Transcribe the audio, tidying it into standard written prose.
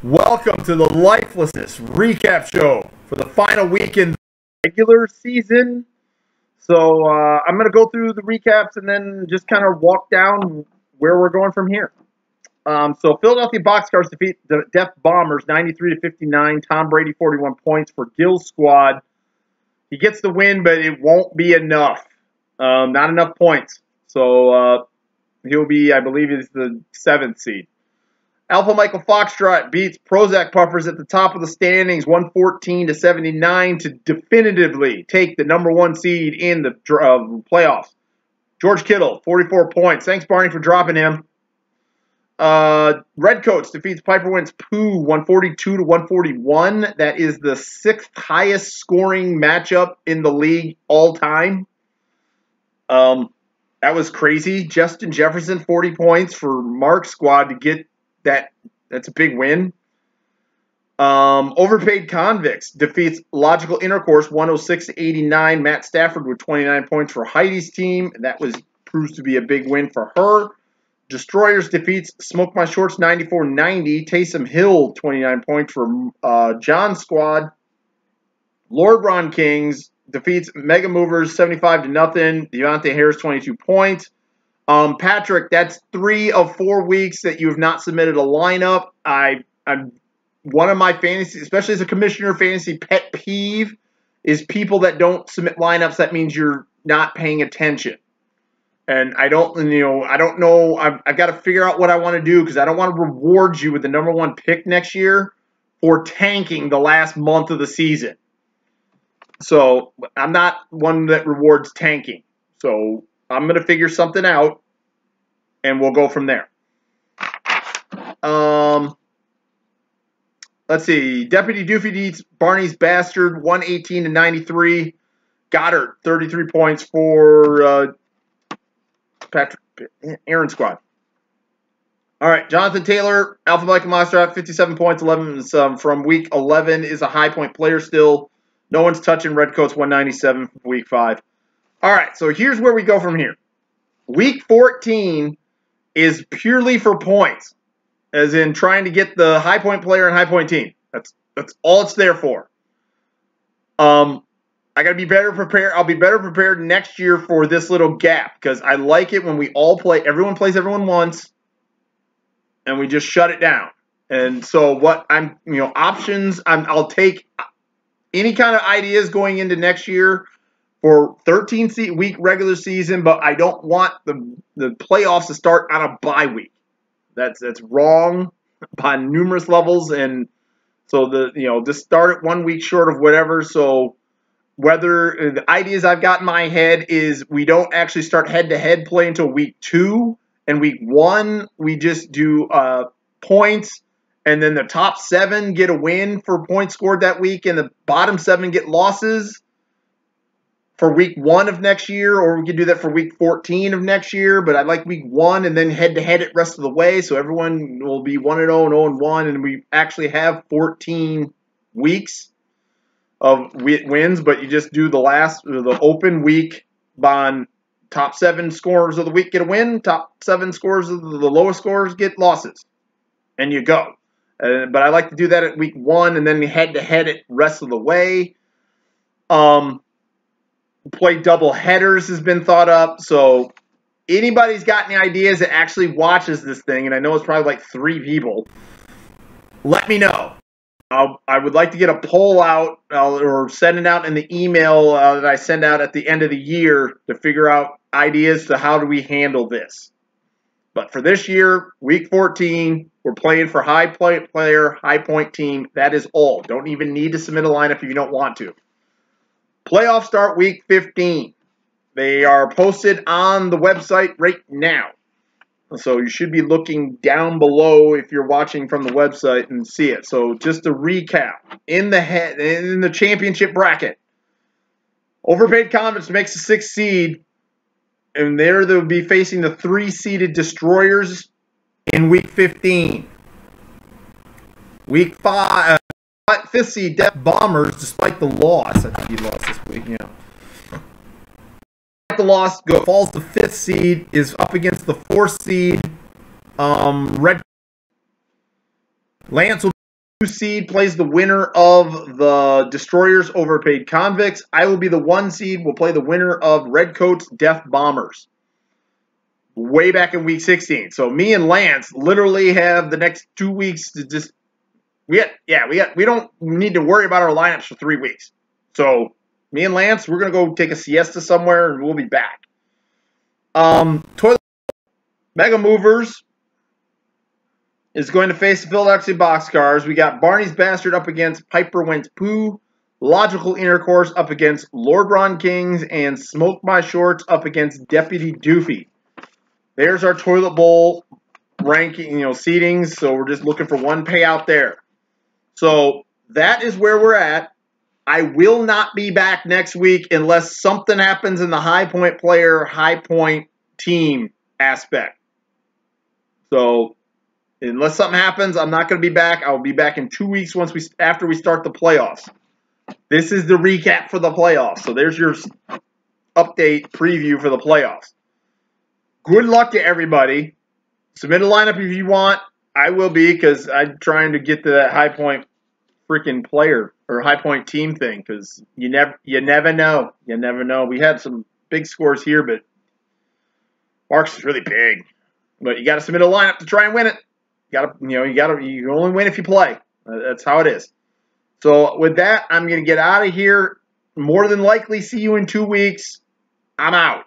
Welcome to the Lifelessness recap show for the final week in the regular season. So I'm going to go through the recaps and then just kind of walk down where we're going from here. So Philadelphia Boxcars defeat the Death Bombers 93-59. Tom Brady 41 points for Gill's squad. He gets the win, but it won't be enough. Not enough points. So he'll be, I believe, is the 7th seed. Alpha Michael Foxtrot beats Prozac Puffers at the top of the standings, 114-79, to definitively take the #1 seed in the playoffs. George Kittle, 44 points. Thanks, Barney, for dropping him. Redcoats defeats Piper Wentz Pooh, 142-141. That is the 6th highest scoring matchup in the league all time. That was crazy. Justin Jefferson, 40 points for Mark's squad to get that's a big win. Overpaid Convicts defeats Logical Intercourse 106-89. Matt Stafford with 29 points for Heidi's team. That proves to be a big win for her. Destroyers defeats Smoke My Shorts 94-90. Taysom Hill 29 points for John's squad. Lord Ron Kings defeats Mega Movers 75-0. Deontay Harris 22 points. Patrick, that's 3 of 4 weeks that you have not submitted a lineup. I'm one of my fantasy, especially as a commissioner, fantasy pet peeve is people that don't submit lineups. That means you're not paying attention. And I don't know. I've got to figure out what I want to do because I don't want to reward you with the #1 pick next year for tanking the last month of the season. So I'm not one that rewards tanking. So I'm going to figure something out, and we'll go from there. Let's see. Deputy Doofy beats Barney's Bastard, 118-93. Goddard, 33 points for Aaron's squad. All right, Jonathan Taylor, Alpha Mike Mostrat, 57 points, 11 from week 11, is a high point player still. No one's touching Redcoats, 197 from week 5. All right, so here's where we go from here. Week 14 is purely for points, as in trying to get the high point player and high point team. That's all it's there for. I got to be better prepared. I'll be better prepared next year for this little gap because I like it when we all play. Everyone plays everyone once, and we just shut it down. And so what options. I'll take any kind of ideas going into next year for 13-week regular season, but I don't want the playoffs to start on a bye week. That's wrong on numerous levels, and so just start it 1 week short of whatever. So whether the ideas I've got in my head is we don't actually start head-to-head play until week 2, and week 1 we just do points, and then the top 7 get a win for points scored that week, and the bottom 7 get losses for week 1 of next year, or we could do that for week 14 of next year. But I like week 1 and then head-to-head it rest of the way, so everyone will be 1-0 and 0-1, and we actually have 14 weeks of wins. But you just do the open week on top 7 scorers of the week get a win, top 7 scorers of the lowest scorers get losses, and you go. But I like to do that at week 1 and then head-to-head it rest of the way. Play double headers has been thought up. So anybody's got any ideas that actually watches this thing, and I know it's probably like 3 people, let me know. I would like to get a poll out or send it out in the email that I send out at the end of the year to figure out ideas to how do we handle this. But for this year, week 14, we're playing for high player, high point team. That is all. Don't even need to submit a lineup if you don't want to. Playoffs start week 15. They are posted on the website right now. So you should be looking down below if you're watching from the website and see it. So just to recap, in the championship bracket, Overpaid Convicts makes the 6th seed, and they'll be facing the 3-seeded Destroyers in week 15. Week 5. 5th seed Death Bombers, despite the loss. I think he lost this week, yeah. The loss falls to 5th seed, is up against the 4th seed. Red Lance will seed plays the winner of the Destroyers Overpaid Convicts. I will be the 1 seed. We'll play the winner of Redcoats Death Bombers. Way back in week 16. So me and Lance literally have the next 2 weeks to just we don't need to worry about our lineups for 3 weeks. So me and Lance, we're gonna go take a siesta somewhere and we'll be back. Toilet Mega Movers is going to face the Philadelphia Boxcars. We got Barney's Bastard up against Piper Wentz Pooh. Logical Intercourse up against Lord Ron Kings. And Smoke My Shorts up against Deputy Doofy. There's our Toilet Bowl ranking, seedings. So we're just looking for one payout there. So that is where we're at. I will not be back next week unless something happens in the high point player, high point team aspect. So unless something happens, I'm not going to be back. I will be back in 2 weeks after we start the playoffs. This is the recap for the playoffs. So there's your update preview for the playoffs. Good luck to everybody. Submit a lineup if you want. I will be, because I'm trying to get to that high point freaking player or high point team thing, because you never know. You never know. We had some big scores here, but Mark's is really big. But you got to submit a lineup to try and win it. You only win if you play. That's how it is. So with that, I'm going to get out of here. More than likely see you in 2 weeks. I'm out.